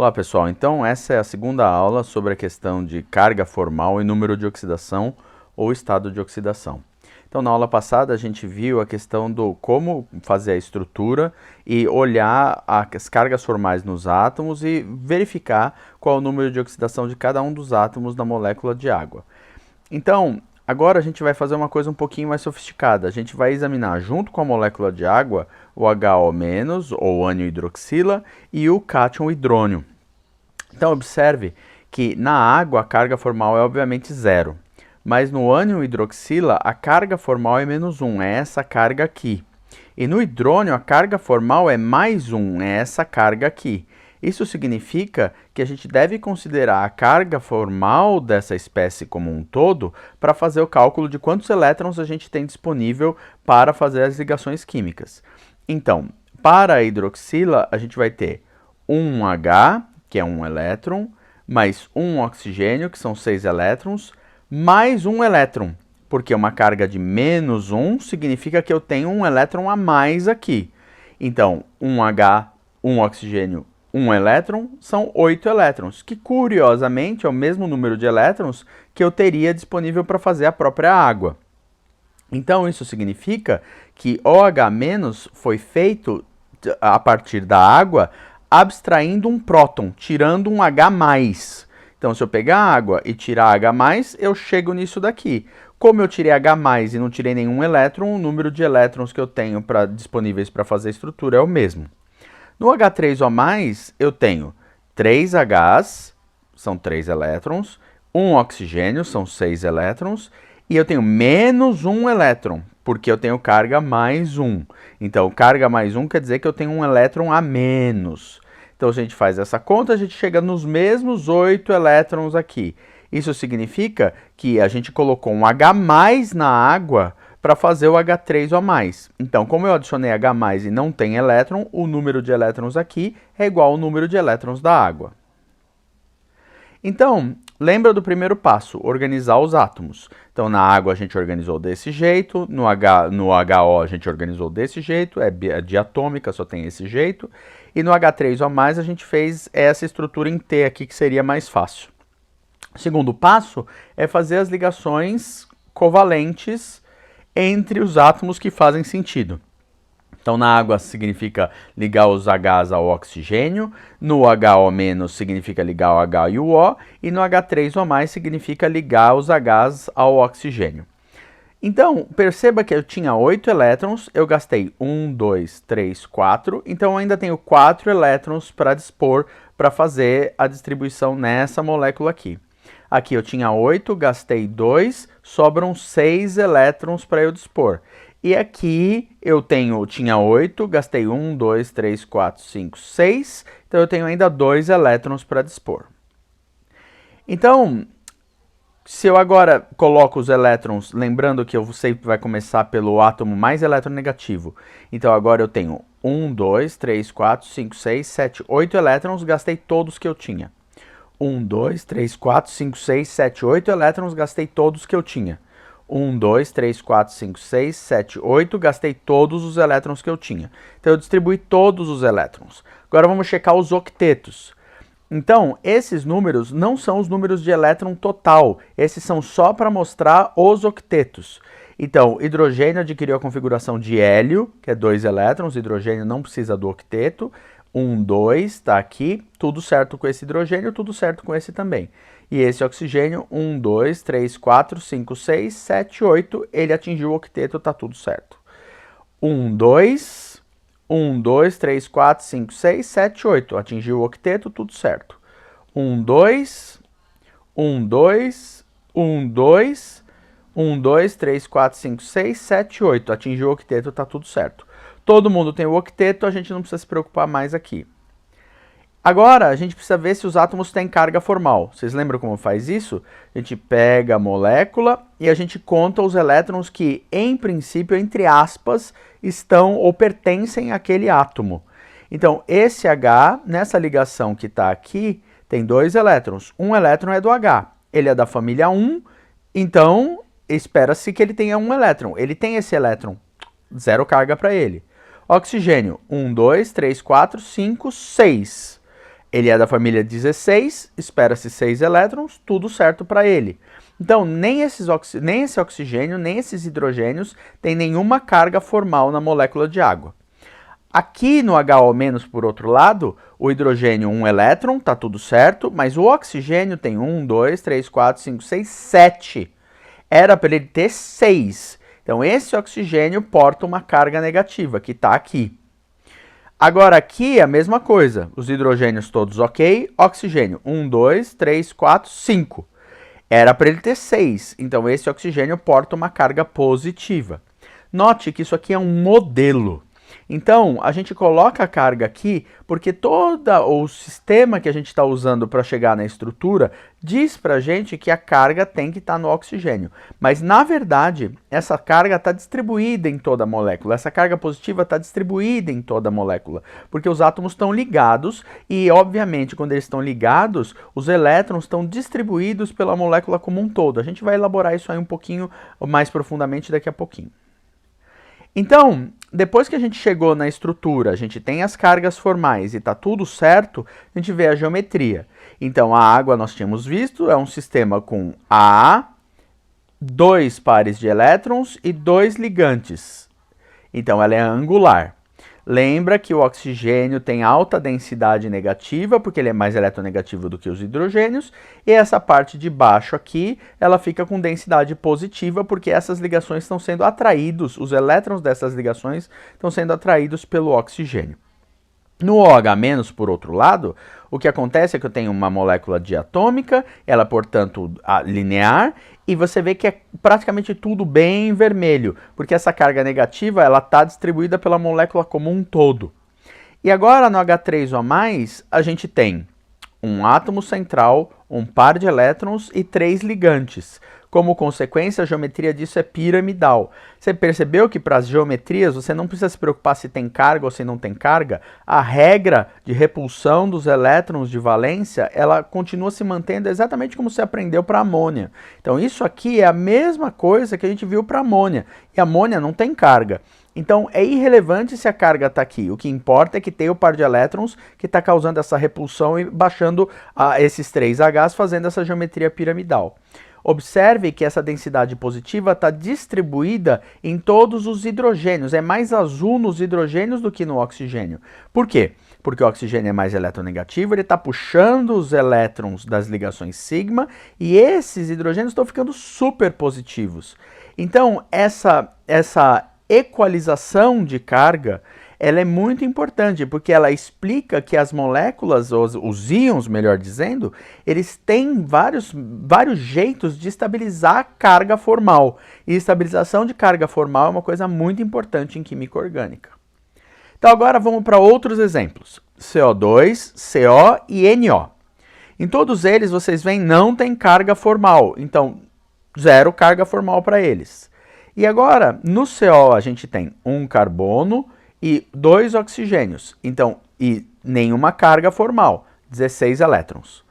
Olá pessoal, então essa é a segunda aula sobre a questão de carga formal e número de oxidação ou estado de oxidação. Então na aula passada a gente viu a questão do como fazer a estrutura e olhar as cargas formais nos átomos e verificar qual é o número de oxidação de cada um dos átomos da molécula de água. Então, agora a gente vai fazer uma coisa um pouquinho mais sofisticada. A gente vai examinar junto com a molécula de água o HO-, ou ânion hidroxila, e o cátion hidrônio. Então observe que na água a carga formal é obviamente zero, mas no ânion hidroxila a carga formal é -1, é essa carga aqui. E no hidrônio a carga formal é +1, é essa carga aqui. Isso significa que a gente deve considerar a carga formal dessa espécie como um todo para fazer o cálculo de quantos elétrons a gente tem disponível para fazer as ligações químicas. Então, para a hidroxila, a gente vai ter 1H, que é 1 elétron, mais 1 oxigênio, que são 6 elétrons, mais 1 elétron, porque uma carga de -1 significa que eu tenho um elétron a mais aqui. Então, 1H, 1 oxigênio, 1 elétron, são 8 elétrons, que curiosamente é o mesmo número de elétrons que eu teria disponível para fazer a própria água. Então isso significa que OH- foi feito a partir da água abstraindo um próton, tirando um H+. Então se eu pegar a água e tirar H+, eu chego nisso daqui. Como eu tirei H+, e não tirei nenhum elétron, o número de elétrons que eu tenho disponíveis para fazer a estrutura é o mesmo. No H3O+, eu tenho 3 Hs, são 3 elétrons, 1 oxigênio, são 6 elétrons, e eu tenho -1 elétron, porque eu tenho carga +1. Então, carga +1 quer dizer que eu tenho um elétron a menos. Então, se a gente faz essa conta, a gente chega nos mesmos 8 elétrons aqui. Isso significa que a gente colocou um H+ na água para fazer o H3O+. Então, como eu adicionei H+ e não tem elétron, o número de elétrons aqui é igual ao número de elétrons da água. Então, lembra do primeiro passo, organizar os átomos. Então, na água a gente organizou desse jeito, no HO a gente organizou desse jeito, é diatômica, só tem esse jeito. E no H3O+, a gente fez essa estrutura em T aqui, que seria mais fácil. O segundo passo é fazer as ligações covalentes entre os átomos que fazem sentido. Então, na água significa ligar os Hs ao oxigênio, no HO- significa ligar o H e o O, e no H3O+ significa ligar os Hs ao oxigênio. Então, perceba que eu tinha 8 elétrons, eu gastei 1, 2, 3, 4, então eu ainda tenho 4 elétrons para dispor para fazer a distribuição nessa molécula aqui. Aqui eu tinha 8, gastei 2, sobram 6 elétrons para eu dispor. E aqui eu tinha 8, gastei 1, 2, 3, 4, 5, 6, então eu tenho ainda 2 elétrons para dispor. Então, se eu agora coloco os elétrons, lembrando que eu sempre vai começar pelo átomo mais eletronegativo, então agora eu tenho 1, 2, 3, 4, 5, 6, 7, 8 elétrons, gastei todos que eu tinha. 1, 2, 3, 4, 5, 6, 7, 8 elétrons, gastei todos que eu tinha. 1, 2, 3, 4, 5, 6, 7, 8, gastei todos os elétrons que eu tinha. Então eu distribuí todos os elétrons. Agora vamos checar os octetos. Então, esses números não são os números de elétron total, esses são só para mostrar os octetos. Então, hidrogênio adquiriu a configuração de hélio, que é 2 elétrons, hidrogênio não precisa do octeto. 1, 2, está aqui, tudo certo com esse hidrogênio, tudo certo com esse também. E esse oxigênio, 1, 2, 3, 4, 5, 6, 7, 8, ele atingiu o octeto, está tudo certo. 1, 2, 1, 2, 3, 4, 5, 6, 7, 8, atingiu o octeto, tudo certo. 1, 2, 1, 2, 1, 2, 1, 2, 3, 4, 5, 6, 7, 8, atingiu o octeto, está tudo certo. Todo mundo tem o octeto, a gente não precisa se preocupar mais aqui. Agora, a gente precisa ver se os átomos têm carga formal. Vocês lembram como faz isso? A gente pega a molécula e a gente conta os elétrons que, em princípio, entre aspas, estão ou pertencem àquele átomo. Então, esse H, nessa ligação que está aqui, tem 2 elétrons. Um elétron é do H. Ele é da família 1, então espera-se que ele tenha um elétron. Ele tem esse elétron, zero carga para ele. Oxigênio, 1, 2, 3, 4, 5, 6. Ele é da família 16, espera-se 6 elétrons, tudo certo para ele. Então, nem esse oxigênio, nem esses hidrogênios têm nenhuma carga formal na molécula de água. Aqui no HO-, por outro lado, o hidrogênio 1 elétron, tá tudo certo, mas o oxigênio tem 1, 2, 3, 4, 5, 6, 7. Era para ele ter 6. Então, esse oxigênio porta uma carga negativa, que está aqui. Agora, aqui é a mesma coisa. Os hidrogênios todos ok. Oxigênio 1, 2, 3, 4, 5. Era para ele ter 6. Então, esse oxigênio porta uma carga positiva. Note que isso aqui é um modelo. Então, a gente coloca a carga aqui porque todo o sistema que a gente está usando para chegar na estrutura diz para a gente que a carga tem que estar no oxigênio. Mas, na verdade, essa carga está distribuída em toda a molécula. Essa carga positiva está distribuída em toda a molécula, porque os átomos estão ligados e, obviamente, quando eles estão ligados, os elétrons estão distribuídos pela molécula como um todo. A gente vai elaborar isso aí um pouquinho mais profundamente daqui a pouquinho. Então, depois que a gente chegou na estrutura, a gente tem as cargas formais e está tudo certo, a gente vê a geometria. Então, a água nós tínhamos visto, é um sistema com A, 2 pares de elétrons e 2 ligantes. Então, ela é angular. Lembra que o oxigênio tem alta densidade negativa, porque ele é mais eletronegativo do que os hidrogênios, e essa parte de baixo aqui, ela fica com densidade positiva, porque essas ligações estão sendo atraídos, os elétrons dessas ligações estão sendo atraídos pelo oxigênio. No OH-, por outro lado, o que acontece é que eu tenho uma molécula diatômica, ela, portanto, linear, e você vê que é praticamente tudo bem vermelho, porque essa carga negativa ela está distribuída pela molécula como um todo. E agora, no H3O+, a gente tem um átomo central, um par de elétrons e 3 ligantes. Como consequência, a geometria disso é piramidal. Você percebeu que para as geometrias você não precisa se preocupar se tem carga ou se não tem carga? A regra de repulsão dos elétrons de valência, ela continua se mantendo exatamente como você aprendeu para a amônia. Então isso aqui é a mesma coisa que a gente viu para a amônia. E a amônia não tem carga. Então é irrelevante se a carga está aqui. O que importa é que tem o par de elétrons que está causando essa repulsão e baixando esses 3 Hs, fazendo essa geometria piramidal. Observe que essa densidade positiva está distribuída em todos os hidrogênios. É mais azul nos hidrogênios do que no oxigênio. Por quê? Porque o oxigênio é mais eletronegativo, ele está puxando os elétrons das ligações sigma e esses hidrogênios estão ficando super positivos. Então, essa equalização de carga, ela é muito importante, porque ela explica que as moléculas, os íons, melhor dizendo, eles têm vários jeitos de estabilizar a carga formal. E estabilização de carga formal é uma coisa muito importante em química orgânica. Então agora vamos para outros exemplos. CO2, CO e NO. Em todos eles, vocês veem, não tem carga formal. Então, zero carga formal para eles. E agora, no CO a gente tem um carbono e 2 oxigênios, então, e nenhuma carga formal, 16 elétrons.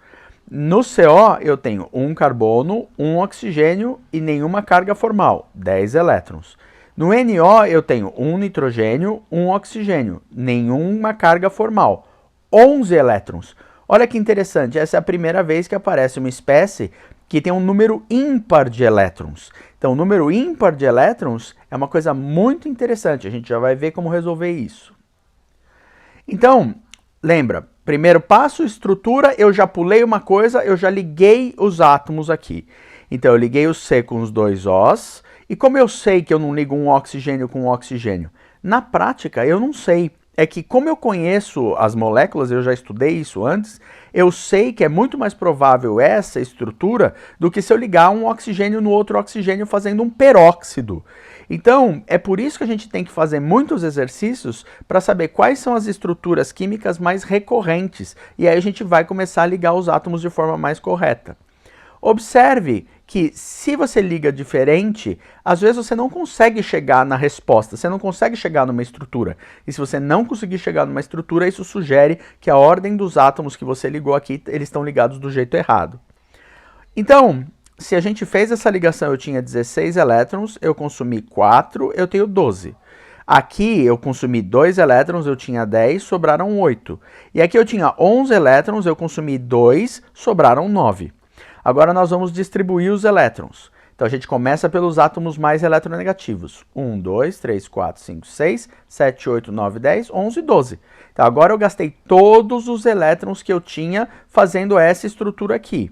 No CO eu tenho um carbono, um oxigênio e nenhuma carga formal, 10 elétrons. No NO eu tenho um nitrogênio, um oxigênio, nenhuma carga formal, 11 elétrons. Olha que interessante, essa é a primeira vez que aparece uma espécie que tem um número ímpar de elétrons. Então, o número ímpar de elétrons é uma coisa muito interessante. A gente já vai ver como resolver isso. Então, lembra, primeiro passo, estrutura, eu já pulei uma coisa, eu já liguei os átomos aqui. Então, eu liguei o C com os 2 Os. E como eu sei que eu não ligo um oxigênio com um oxigênio? Na prática, eu não sei. É que como eu conheço as moléculas, eu já estudei isso antes, eu sei que é muito mais provável essa estrutura do que se eu ligar um oxigênio no outro oxigênio fazendo um peróxido. Então, é por isso que a gente tem que fazer muitos exercícios para saber quais são as estruturas químicas mais recorrentes. E aí a gente vai começar a ligar os átomos de forma mais correta. Observe que se você liga diferente, às vezes você não consegue chegar na resposta, você não consegue chegar numa estrutura. E se você não conseguir chegar numa estrutura, isso sugere que a ordem dos átomos que você ligou aqui, eles estão ligados do jeito errado. Então, se a gente fez essa ligação, eu tinha 16 elétrons, eu consumi 4, eu tenho 12. Aqui eu consumi 2 elétrons, eu tinha 10, sobraram 8. E aqui eu tinha 11 elétrons, eu consumi 2, sobraram 9. Agora nós vamos distribuir os elétrons. Então a gente começa pelos átomos mais eletronegativos. 1, 2, 3, 4, 5, 6, 7, 8, 9, 10, 11, 12. Então agora eu gastei todos os elétrons que eu tinha fazendo essa estrutura aqui.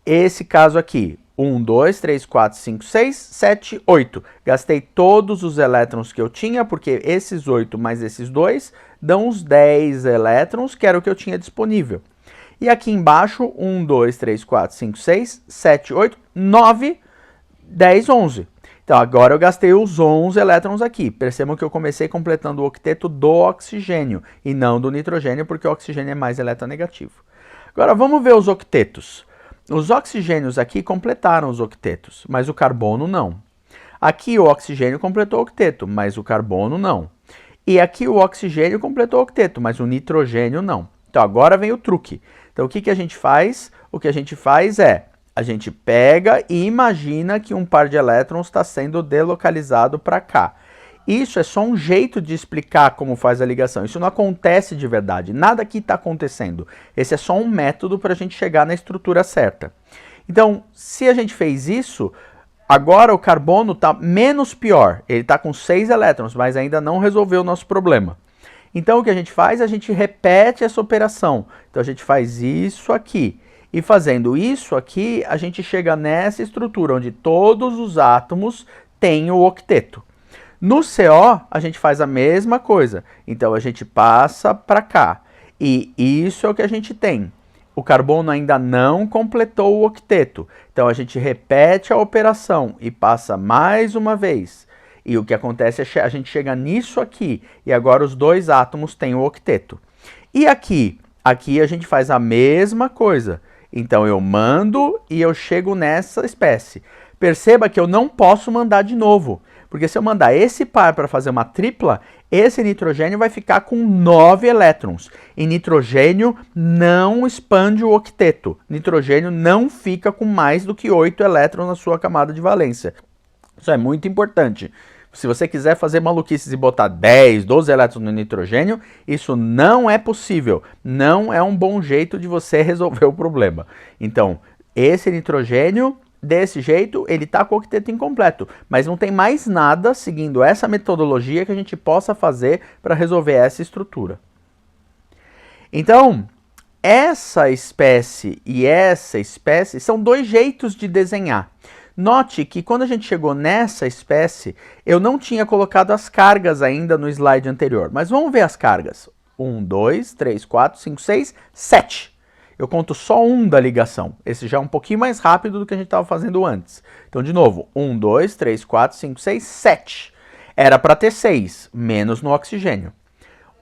Esse caso aqui, 1, 2, 3, 4, 5, 6, 7, 8. Gastei todos os elétrons que eu tinha, porque esses 8 mais esses 2 dão os 10 elétrons, que era o que eu tinha disponível. E aqui embaixo, 1, 2, 3, 4, 5, 6, 7, 8, 9, 10, 11. Então agora eu gastei os 11 elétrons aqui. Percebam que eu comecei completando o octeto do oxigênio e não do nitrogênio, porque o oxigênio é mais eletronegativo. Agora vamos ver os octetos. Os oxigênios aqui completaram os octetos, mas o carbono não. Aqui o oxigênio completou o octeto, mas o carbono não. E aqui o oxigênio completou o octeto, mas o nitrogênio não. Então agora vem o truque. Então o que a gente faz? O que a gente faz é, a gente pega e imagina que um par de elétrons está sendo delocalizado para cá. Isso é só um jeito de explicar como faz a ligação. Isso não acontece de verdade. Nada aqui está acontecendo. Esse é só um método para a gente chegar na estrutura certa. Então, se a gente fez isso, agora o carbono está menos pior. Ele está com 6 elétrons, mas ainda não resolveu o nosso problema. Então, o que a gente faz? A gente repete essa operação. Então, a gente faz isso aqui. E fazendo isso aqui, a gente chega nessa estrutura, onde todos os átomos têm o octeto. No CO, a gente faz a mesma coisa. Então, a gente passa para cá. E isso é o que a gente tem. O carbono ainda não completou o octeto. Então, a gente repete a operação e passa mais uma vez. E o que acontece é a gente chega nisso aqui. E agora os dois átomos têm o octeto. E aqui? Aqui a gente faz a mesma coisa. Então, eu mando e eu chego nessa espécie. Perceba que eu não posso mandar de novo. Porque se eu mandar esse par para fazer uma tripla, esse nitrogênio vai ficar com 9 elétrons. E nitrogênio não expande o octeto. Nitrogênio não fica com mais do que 8 elétrons na sua camada de valência. Isso é muito importante. Se você quiser fazer maluquices e botar 10, 12 elétrons no nitrogênio, isso não é possível. Não é um bom jeito de você resolver o problema. Então, esse nitrogênio, desse jeito, ele está com o octeto incompleto. Mas não tem mais nada, seguindo essa metodologia, que a gente possa fazer para resolver essa estrutura. Então, essa espécie e essa espécie são dois jeitos de desenhar. Note que quando a gente chegou nessa espécie, eu não tinha colocado as cargas ainda no slide anterior. Mas vamos ver as cargas. 1, 2, 3, 4, 5, 6, 7. Eu conto só um da ligação. Esse já é um pouquinho mais rápido do que a gente estava fazendo antes. Então, de novo, 1, 2, 3, 4, 5, 6, 7. Era para ter 6, menos no oxigênio.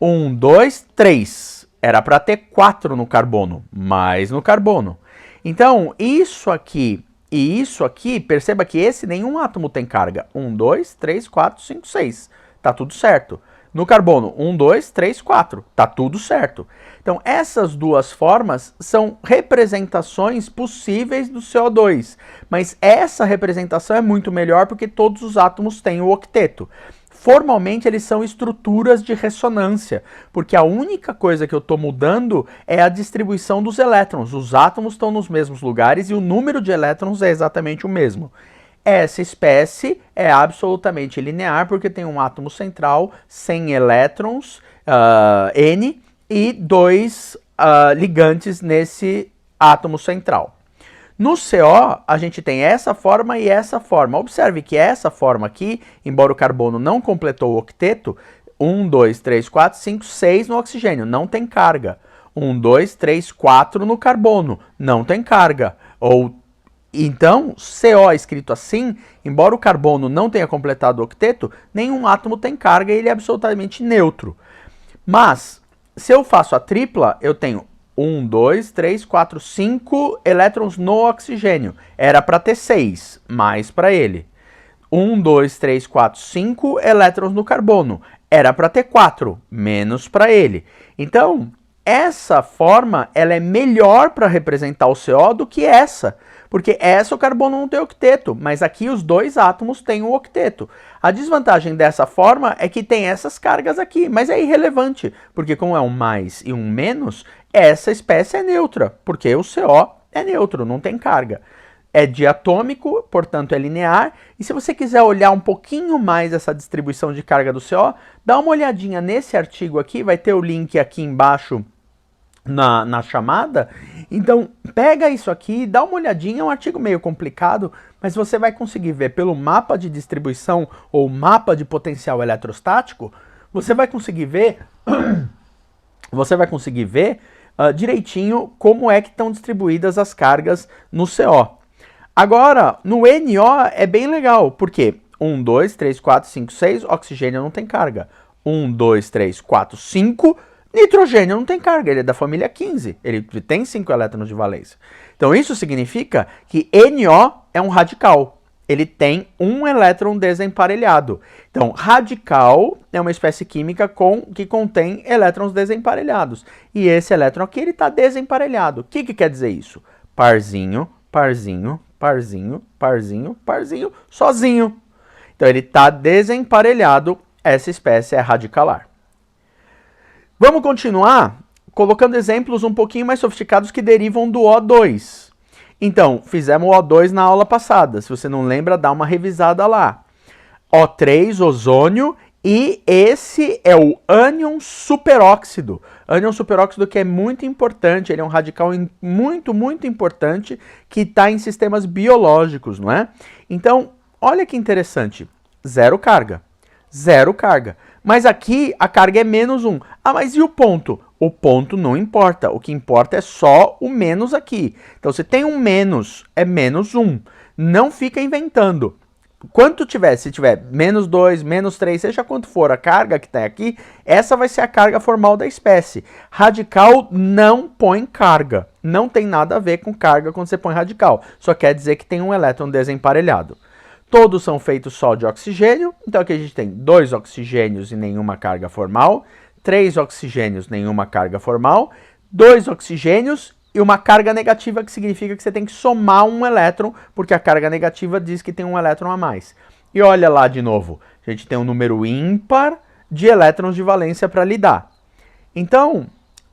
1, 2, 3. Era para ter 4 no carbono, mais no carbono. Então, isso aqui e isso aqui, perceba que esse nenhum átomo tem carga. 1, 2, 3, 4, 5, 6. Tá tudo certo. No carbono, 1, 2, 3, 4. Tá tudo certo. Então, essas duas formas são representações possíveis do CO2. Mas essa representação é muito melhor porque todos os átomos têm o octeto. Formalmente, eles são estruturas de ressonância, porque a única coisa que eu estou mudando é a distribuição dos elétrons. Os átomos estão nos mesmos lugares e o número de elétrons é exatamente o mesmo. Essa espécie é absolutamente linear, porque tem um átomo central sem elétrons, N, e dois ligantes nesse átomo central. No CO, a gente tem essa forma e essa forma. Observe que essa forma aqui, embora o carbono não completou o octeto, 1, 2, 3, 4, 5, 6 no oxigênio, não tem carga. 1, 2, 3, 4 no carbono, não tem carga. Então, CO escrito assim, embora o carbono não tenha completado o octeto, nenhum átomo tem carga e ele é absolutamente neutro. Mas, se eu faço a tripla, eu tenho 1, 2, 3, 4, 5 elétrons no oxigênio. Era para ter 6, mais para ele. 1, 2, 3, 4, 5 elétrons no carbono. Era para ter 4, menos para ele. Então, essa forma ela é melhor para representar o CO do que essa. Porque essa o carbono não tem octeto, mas aqui os dois átomos têm o octeto. A desvantagem dessa forma é que tem essas cargas aqui, mas é irrelevante, porque como é um mais e um menos, essa espécie é neutra, porque o CO é neutro, não tem carga. É diatômico, portanto é linear, e se você quiser olhar um pouquinho mais essa distribuição de carga do CO, dá uma olhadinha nesse artigo aqui, vai ter o link aqui embaixo na chamada. Então pega isso aqui, dá uma olhadinha, é um artigo meio complicado, mas você vai conseguir ver pelo mapa de distribuição ou mapa de potencial eletrostático, você vai conseguir ver direitinho como é que estão distribuídas as cargas no CO. Agora, no NO é bem legal, porque 1, 2, 3, 4, 5, 6, oxigênio não tem carga. 1, 2, 3, 4, 5, nitrogênio não tem carga, ele é da família 15, ele tem 5 elétrons de valência. Então isso significa que NO é um radical, ele tem um elétron desemparelhado. Então radical é uma espécie química que contém elétrons desemparelhados. E esse elétron aqui ele está desemparelhado. O que quer dizer isso? Parzinho, parzinho, parzinho, parzinho, parzinho, sozinho. Então ele está desemparelhado, essa espécie é radicalar. Vamos continuar colocando exemplos um pouquinho mais sofisticados que derivam do O2. Então, fizemos o O2 na aula passada. Se você não lembra, dá uma revisada lá. O3, ozônio, e esse é o ânion superóxido. Ânion superóxido que é muito importante, ele é um radical muito, muito importante que está em sistemas biológicos, não é? Então, olha que interessante. Zero carga. Zero carga. Mas aqui a carga é menos 1. Ah, mas e o ponto? O ponto não importa. O que importa é só o menos aqui. Então, se tem um menos, é menos 1. Não fica inventando. Quanto tiver, se tiver menos 2, menos 3, seja quanto for a carga que está aqui, essa vai ser a carga formal da espécie. Radical não põe carga. Não tem nada a ver com carga quando você põe radical. Só quer dizer que tem um elétron desemparelhado. Todos são feitos só de oxigênio, então aqui a gente tem 2 oxigênios e nenhuma carga formal, 3 oxigênios, nenhuma carga formal, 2 oxigênios e uma carga negativa, que significa que você tem que somar um elétron, porque a carga negativa diz que tem um elétron a mais. E olha lá de novo, a gente tem um número ímpar de elétrons de valência para lidar. Então,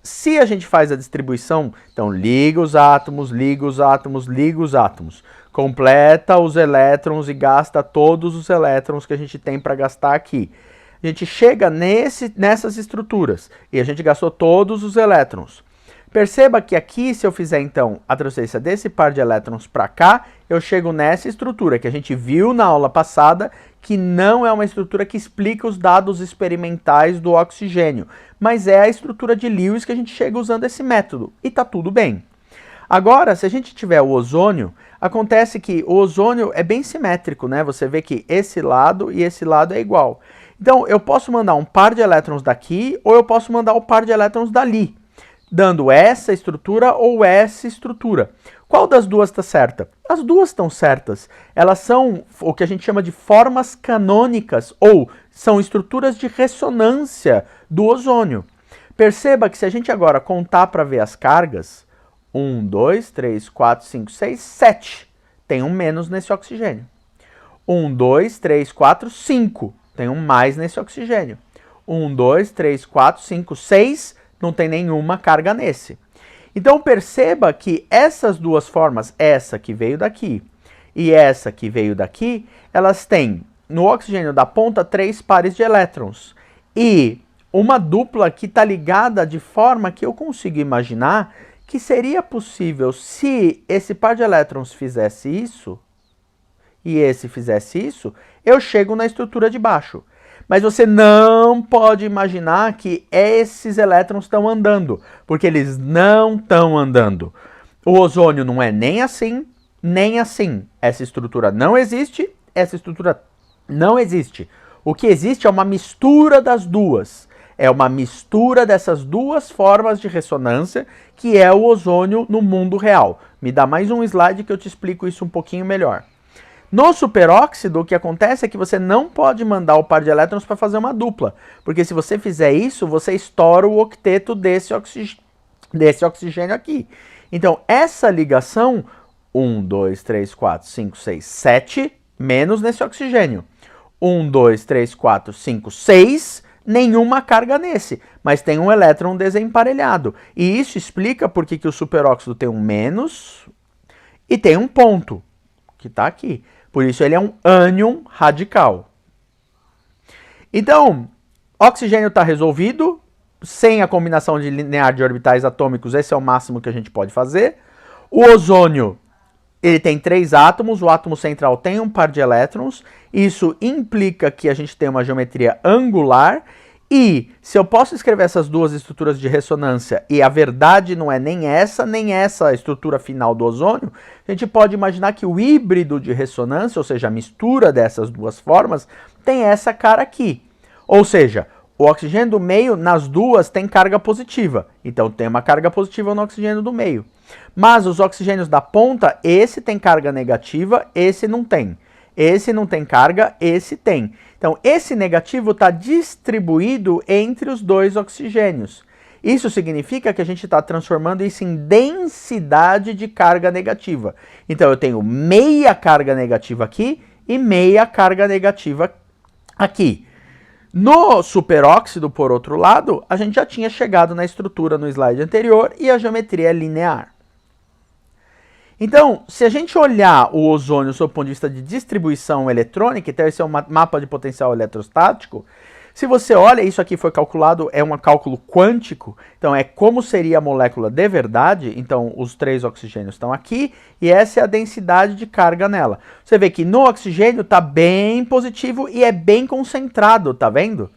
se a gente faz a distribuição, então liga os átomos, liga os átomos, liga os átomos, completa os elétrons e gasta todos os elétrons que a gente tem para gastar aqui. A gente chega nessas estruturas e a gente gastou todos os elétrons. Perceba que aqui, se eu fizer então a transferência desse par de elétrons para cá, eu chego nessa estrutura que a gente viu na aula passada, que não é uma estrutura que explica os dados experimentais do oxigênio, mas é a estrutura de Lewis que a gente chega usando esse método, e tá tudo bem. Agora, se a gente tiver o ozônio, acontece que o ozônio é bem simétrico, né? Você vê que esse lado e esse lado é igual. Então, eu posso mandar um par de elétrons daqui, ou eu posso mandar um par de elétrons dali, dando essa estrutura ou essa estrutura. Qual das duas está certa? As duas estão certas. Elas são o que a gente chama de formas canônicas, ou são estruturas de ressonância do ozônio. Perceba que se a gente agora contar para ver as cargas, 1, 2, 3, 4, 5, 6, 7. Tem um menos nesse oxigênio. 1, 2, 3, 4, 5. Tem um mais nesse oxigênio. 1, 2, 3, 4, 5, 6. Não tem nenhuma carga nesse. Então perceba que essas duas formas, essa que veio daqui e essa que veio daqui, elas têm no oxigênio da ponta 3 pares de elétrons. E uma dupla que está ligada de forma que eu consigo imaginar que seria possível, se esse par de elétrons fizesse isso e esse fizesse isso, eu chego na estrutura de baixo. Mas você não pode imaginar que esses elétrons estão andando, porque eles não estão andando. O ozônio não é nem assim, nem assim. Essa estrutura não existe, essa estrutura não existe. O que existe é uma mistura das duas. É uma mistura dessas duas formas de ressonância, que é o ozônio no mundo real. Me dá mais um slide que eu te explico isso um pouquinho melhor. No superóxido, o que acontece é que você não pode mandar o par de elétrons para fazer uma dupla, porque se você fizer isso, você estoura o octeto desse oxigênio aqui. Então, essa ligação, 1, 2, 3, 4, 5, 6, 7, menos nesse oxigênio. 1, 2, 3, 4, 5, 6, nenhuma carga nesse, mas tem um elétron desemparelhado. E isso explica por que o superóxido tem um menos e tem um ponto, que está aqui. Por isso ele é um ânion radical. Então, oxigênio está resolvido, sem a combinação de linear de orbitais atômicos, esse é o máximo que a gente pode fazer. O ozônio, ele tem 3 átomos, o átomo central tem um par de elétrons, isso implica que a gente tem uma geometria angular, e se eu posso escrever essas duas estruturas de ressonância, e a verdade não é nem essa estrutura final do ozônio, a gente pode imaginar que o híbrido de ressonância, ou seja, a mistura dessas duas formas, tem essa cara aqui. Ou seja, o oxigênio do meio, nas duas, tem carga positiva. Então, tem uma carga positiva no oxigênio do meio. Mas os oxigênios da ponta, esse tem carga negativa, esse não tem. Esse não tem carga, esse tem. Então, esse negativo está distribuído entre os dois oxigênios. Isso significa que a gente está transformando isso em densidade de carga negativa. Então, eu tenho meia carga negativa aqui e meia carga negativa aqui. No superóxido, por outro lado, a gente já tinha chegado na estrutura no slide anterior e a geometria é linear. Então, se a gente olhar o ozônio sob o ponto de vista de distribuição eletrônica, então esse é um mapa de potencial eletrostático, se você olha, isso aqui foi calculado, é um cálculo quântico, então é como seria a molécula de verdade, então os 3 oxigênios estão aqui, e essa é a densidade de carga nela. Você vê que no oxigênio está bem positivo e é bem concentrado, tá vendo?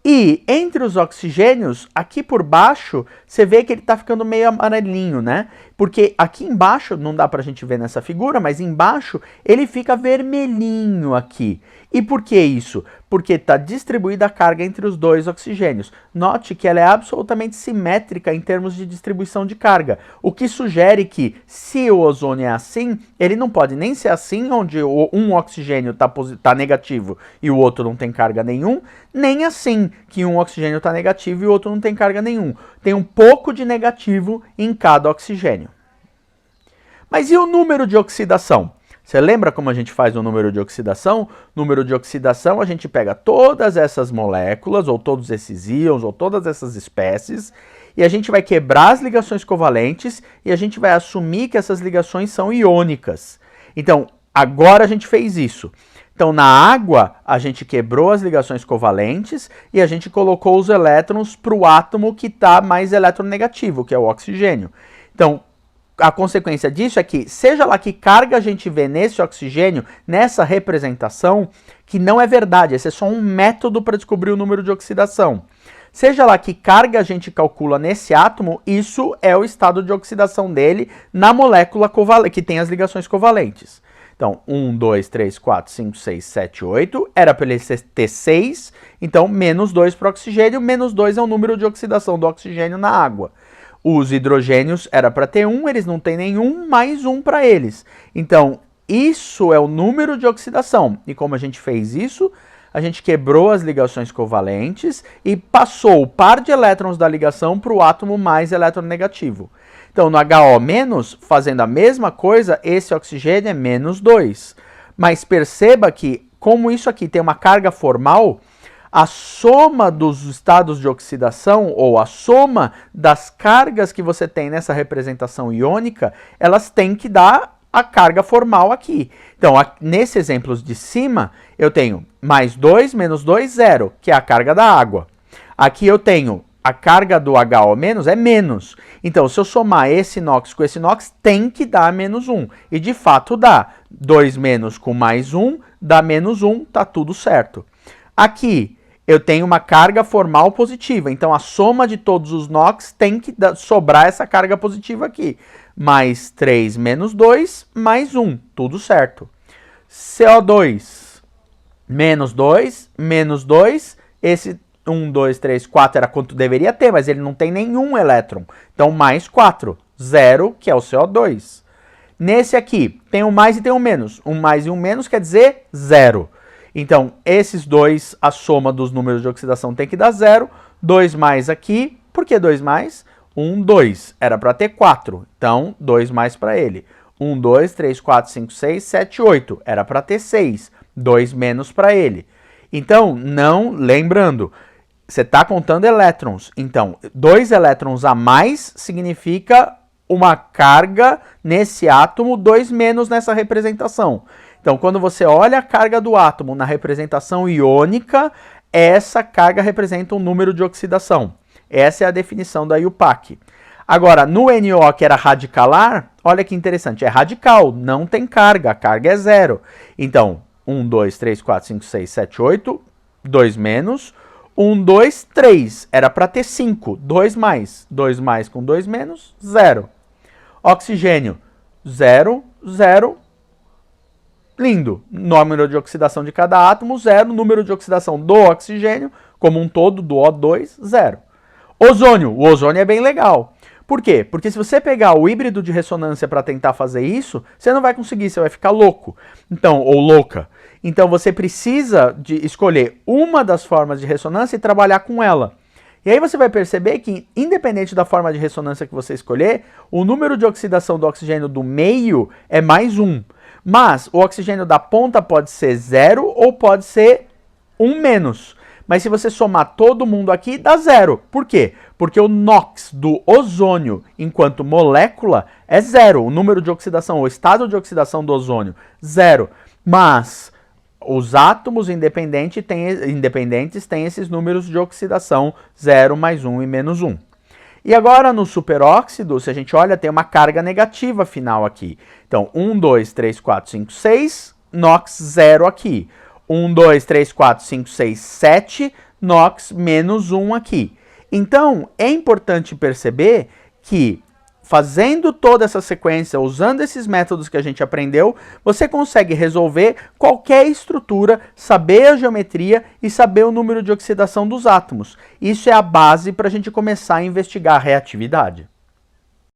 E entre os oxigênios, aqui por baixo, você vê que ele está ficando meio amarelinho, né? Porque aqui embaixo, não dá pra gente ver nessa figura, mas embaixo ele fica vermelhinho aqui. E por que isso? Porque está distribuída a carga entre os dois oxigênios. Note que ela é absolutamente simétrica em termos de distribuição de carga, o que sugere que, se o ozônio é assim, ele não pode nem ser assim, onde um oxigênio está negativo e o outro não tem carga nenhum, nem assim, que um oxigênio está negativo e o outro não tem carga nenhum. Tem um pouco de negativo em cada oxigênio. Mas e o número de oxidação? Você lembra como a gente faz o número de oxidação? Número de oxidação, a gente pega todas essas moléculas, ou todos esses íons, ou todas essas espécies, e a gente vai quebrar as ligações covalentes, e a gente vai assumir que essas ligações são iônicas. Então, agora a gente fez isso. Então, na água, a gente quebrou as ligações covalentes, e a gente colocou os elétrons para o átomo que está mais eletronegativo, que é o oxigênio. Então, a consequência disso é que, seja lá que carga a gente vê nesse oxigênio, nessa representação, que não é verdade, esse é só um método para descobrir o número de oxidação. Seja lá que carga a gente calcula nesse átomo, isso é o estado de oxidação dele na molécula que tem as ligações covalentes. Então, 1, 2, 3, 4, 5, 6, 7, 8, era para ele ter 6, então menos 2 para o oxigênio, menos 2 é o número de oxidação do oxigênio na água. Os hidrogênios era para ter 1, eles não têm nenhum, mais 1 para eles. Então, isso é o número de oxidação. E como a gente fez isso, a gente quebrou as ligações covalentes e passou o par de elétrons da ligação para o átomo mais eletronegativo. Então, no HO-, fazendo a mesma coisa, esse oxigênio é menos 2. Mas perceba que, como isso aqui tem uma carga formal, a soma dos estados de oxidação, ou a soma das cargas que você tem nessa representação iônica, elas têm que dar a carga formal aqui. Então, nesse exemplo de cima, eu tenho mais 2, menos 2, 0, que é a carga da água. Aqui eu tenho a carga do HO- é menos. Então, se eu somar esse NOx com esse NOx, tem que dar menos 1. E de fato dá. 2 menos com mais 1, dá menos 1, tá tudo certo. Aqui, eu tenho uma carga formal positiva, então a soma de todos os NOx tem que sobrar essa carga positiva aqui. Mais 3 menos 2, mais 1, tudo certo. CO2, menos 2, esse 1, 2, 3, 4 era quanto deveria ter, mas ele não tem nenhum elétron. Então, mais 4, 0, que é o CO2. Nesse aqui, tem um mais e tem um menos. Um mais e um menos quer dizer 0. Então, esses dois, a soma dos números de oxidação tem que dar 0. 2 mais aqui, por que 2 mais? 1, 2. Era para ter 4, então 2 mais para ele. 1, 2, 3, 4, 5, 6, 7, 8. Era para ter 6. 2 menos para ele. Então, não, lembrando, você está contando elétrons. Então, 2 elétrons a mais significa uma carga nesse átomo, 2 menos nessa representação. Então, quando você olha a carga do átomo na representação iônica, essa carga representa um número de oxidação. Essa é a definição da IUPAC. Agora, no NO, que era radicalar, olha que interessante, é radical, não tem carga, a carga é 0. Então, 1, 2, 3, 4, 5, 6, 7, 8, 2 menos, 1, 2, 3, era para ter 5, 2 mais com 2 menos, 0. Oxigênio, 0, 0, lindo. Número de oxidação de cada átomo, 0. Número de oxidação do oxigênio, como um todo, do O2, 0. Ozônio, o ozônio é bem legal. Por quê? Porque se você pegar o híbrido de ressonância para tentar fazer isso, você não vai conseguir, você vai ficar louco. Então, ou louca. Então você precisa de escolher uma das formas de ressonância e trabalhar com ela. E aí você vai perceber que, independente da forma de ressonância que você escolher, o número de oxidação do oxigênio do meio é mais 1. Mas o oxigênio da ponta pode ser 0 ou pode ser 1 menos. Mas se você somar todo mundo aqui, dá 0. Por quê? Porque o NOx do ozônio, enquanto molécula, é 0. O número de oxidação, o estado de oxidação do ozônio, 0. Mas os átomos independentes têm esses números de oxidação 0, mais 1 e menos 1. E agora no superóxido, se a gente olha, tem uma carga negativa final aqui. Então, 1, 2, 3, 4, 5, 6, NOx 0 aqui. 1, 2, 3, 4, 5, 6, 7, NOx menos 1 aqui. Então, é importante perceber que, fazendo toda essa sequência, usando esses métodos que a gente aprendeu, você consegue resolver qualquer estrutura, saber a geometria e saber o número de oxidação dos átomos. Isso é a base para a gente começar a investigar a reatividade.